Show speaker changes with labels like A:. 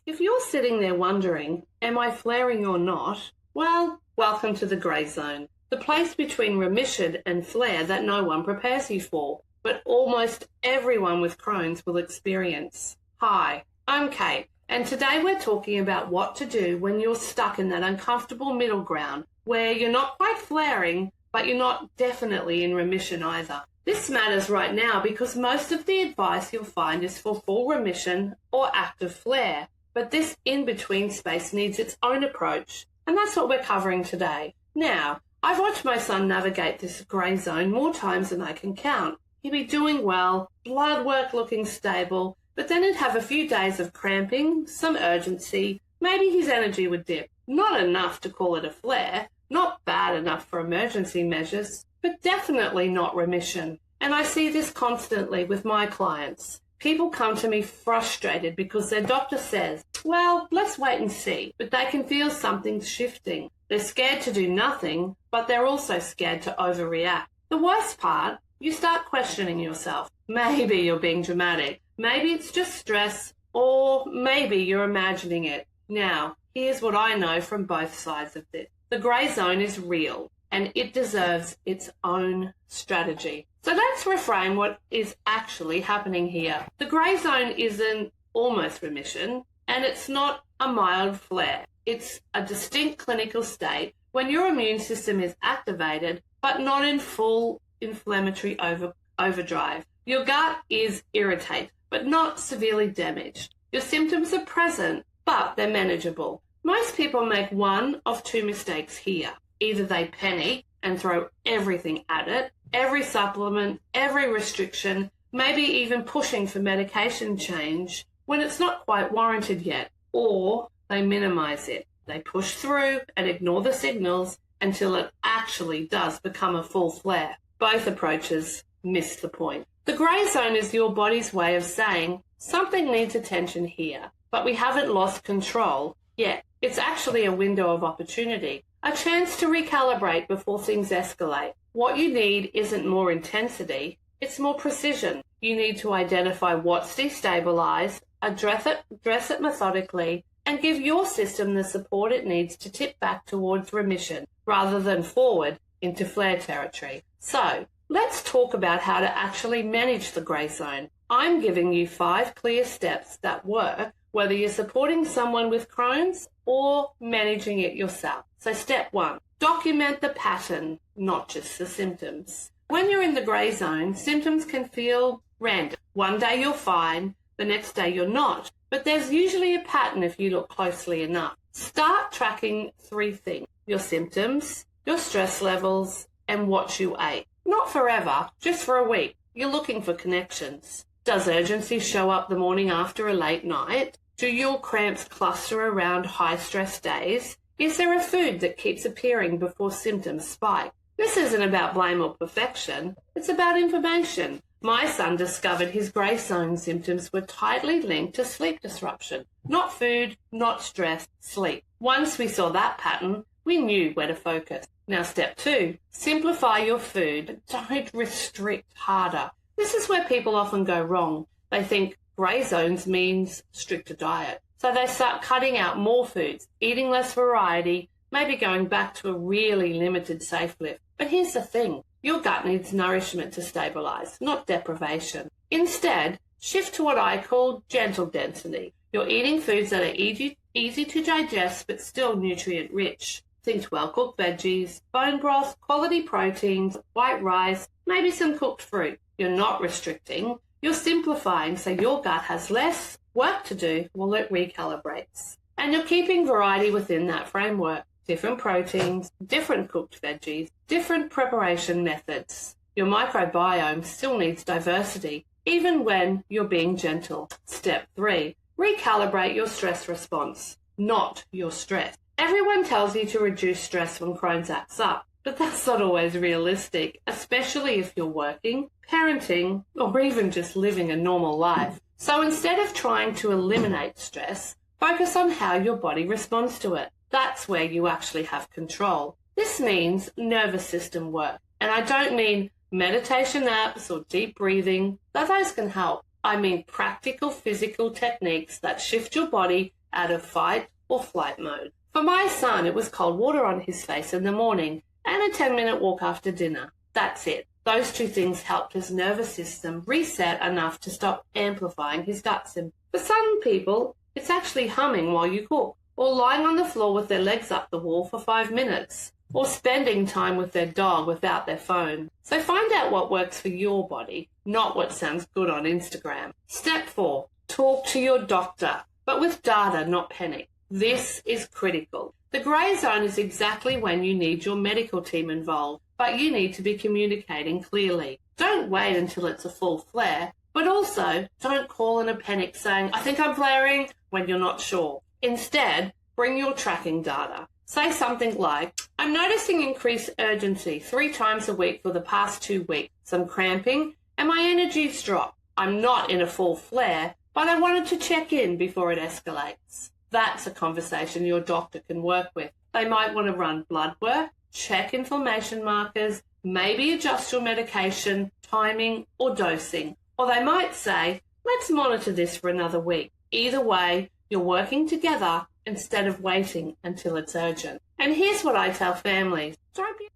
A: If you're sitting there wondering, am I flaring or not? Well, welcome to the grey zone, the place between remission and flare that no one prepares you for, but almost everyone with Crohn's will experience. Hi, I'm Kate, and today we're talking about what to do when you're stuck in that uncomfortable middle ground where you're not quite flaring, but you're not definitely in remission either. This matters right now because most of the advice you'll find is for full remission or active flare, but this in-between space needs its own approach, and that's what we're covering today. Now, I've watched my son navigate this grey zone more times than I can count. He'd be doing well, blood work looking stable, but then he'd have a few days of cramping, some urgency, maybe his energy would dip. Not enough to call it a flare, not bad enough for emergency measures, but definitely not remission. And I see this constantly with my clients. People come to me frustrated because their doctor says, well, let's wait and see, but they can feel something's shifting. They're scared to do nothing, but they're also scared to overreact. The worst part, you start questioning yourself. Maybe you're being dramatic. Maybe it's just stress, or maybe you're imagining it. Now, here's what I know from both sides of this. The grey zone is real, and it deserves its own strategy. So let's reframe what is actually happening here. The grey zone isn't almost remission, and it's not a mild flare. It's a distinct clinical state when your immune system is activated, but not in full inflammatory overdrive. Your gut is irritated, but not severely damaged. Your symptoms are present, but they're manageable. Most people make one of two mistakes here. Either they panic and throw everything at it, every supplement, every restriction, maybe even pushing for medication change when it's not quite warranted yet, or they minimize it. They push through and ignore the signals until it actually does become a full flare. Both approaches miss the point. The grey zone is your body's way of saying something needs attention here, but we haven't lost control yet. It's actually a window of opportunity, a chance to recalibrate before things escalate. What you need isn't more intensity, it's more precision. You need to identify what's destabilized, address it methodically, and give your system the support it needs to tip back towards remission rather than forward into flare territory. So, let's talk about how to actually manage the grey zone. I'm giving you 5 clear steps that work, whether you're supporting someone with Crohn's or managing it yourself. So step 1, document the pattern, not just the symptoms. When you're in the grey zone, symptoms can feel random. One day you're fine, the next day you're not. But there's usually a pattern if you look closely enough. Start tracking 3 things: your symptoms, your stress levels, and what you ate. Not forever, just for a week. You're looking for connections. Does urgency show up the morning after a late night? Do your cramps cluster around high-stress days? Is there a food that keeps appearing before symptoms spike? This isn't about blame or perfection. It's about information. My son discovered his grey zone symptoms were tightly linked to sleep disruption. Not food, not stress, sleep. Once we saw that pattern, we knew where to focus. Now step 2, simplify your food. Don't restrict harder. This is where people often go wrong. They think grey zones means stricter diet. So they start cutting out more foods, eating less variety, maybe going back to a really limited safe lift. But here's the thing. Your gut needs nourishment to stabilize, not deprivation. Instead, shift to what I call gentle density. You're eating foods that are easy to digest but still nutrient-rich. Think well-cooked veggies, bone broth, quality proteins, white rice, maybe some cooked fruit. You're not restricting. You're simplifying so your gut has less work to do while it recalibrates. And you're keeping variety within that framework. Different proteins, different cooked veggies, different preparation methods. Your microbiome still needs diversity, even when you're being gentle. Step 3, recalibrate your stress response, not your stress. Everyone tells you to reduce stress when Crohn's acts up, but that's not always realistic, especially if you're working, parenting, or even just living a normal life. So instead of trying to eliminate stress, focus on how your body responds to it. That's where you actually have control. This means nervous system work. And I don't mean meditation apps or deep breathing, though those can help. I mean practical physical techniques that shift your body out of fight or flight mode. For my son, it was cold water on his face in the morning and a 10-minute walk after dinner. That's it. Those two things helped his nervous system reset enough to stop amplifying his gut symptoms. For some people, it's actually humming while you cook, or lying on the floor with their legs up the wall for 5 minutes, or spending time with their dog without their phone. So find out what works for your body, not what sounds good on Instagram. Step 4, talk to your doctor, but with data, not panic. This is critical. The grey zone is exactly when you need your medical team involved, but you need to be communicating clearly. Don't wait until it's a full flare, but also don't call in a panic saying, I think I'm flaring, when you're not sure. Instead, bring your tracking data. Say something like, I'm noticing increased urgency 3 times a week for the past 2 weeks, some cramping, and my energy's dropped. I'm not in a full flare, but I wanted to check in before it escalates. That's a conversation your doctor can work with. They might want to run blood work, check inflammation markers, maybe adjust your medication, timing, or dosing. Or they might say, let's monitor this for another week. Either way, you're working together instead of waiting until it's urgent. And here's what I tell families. Don't be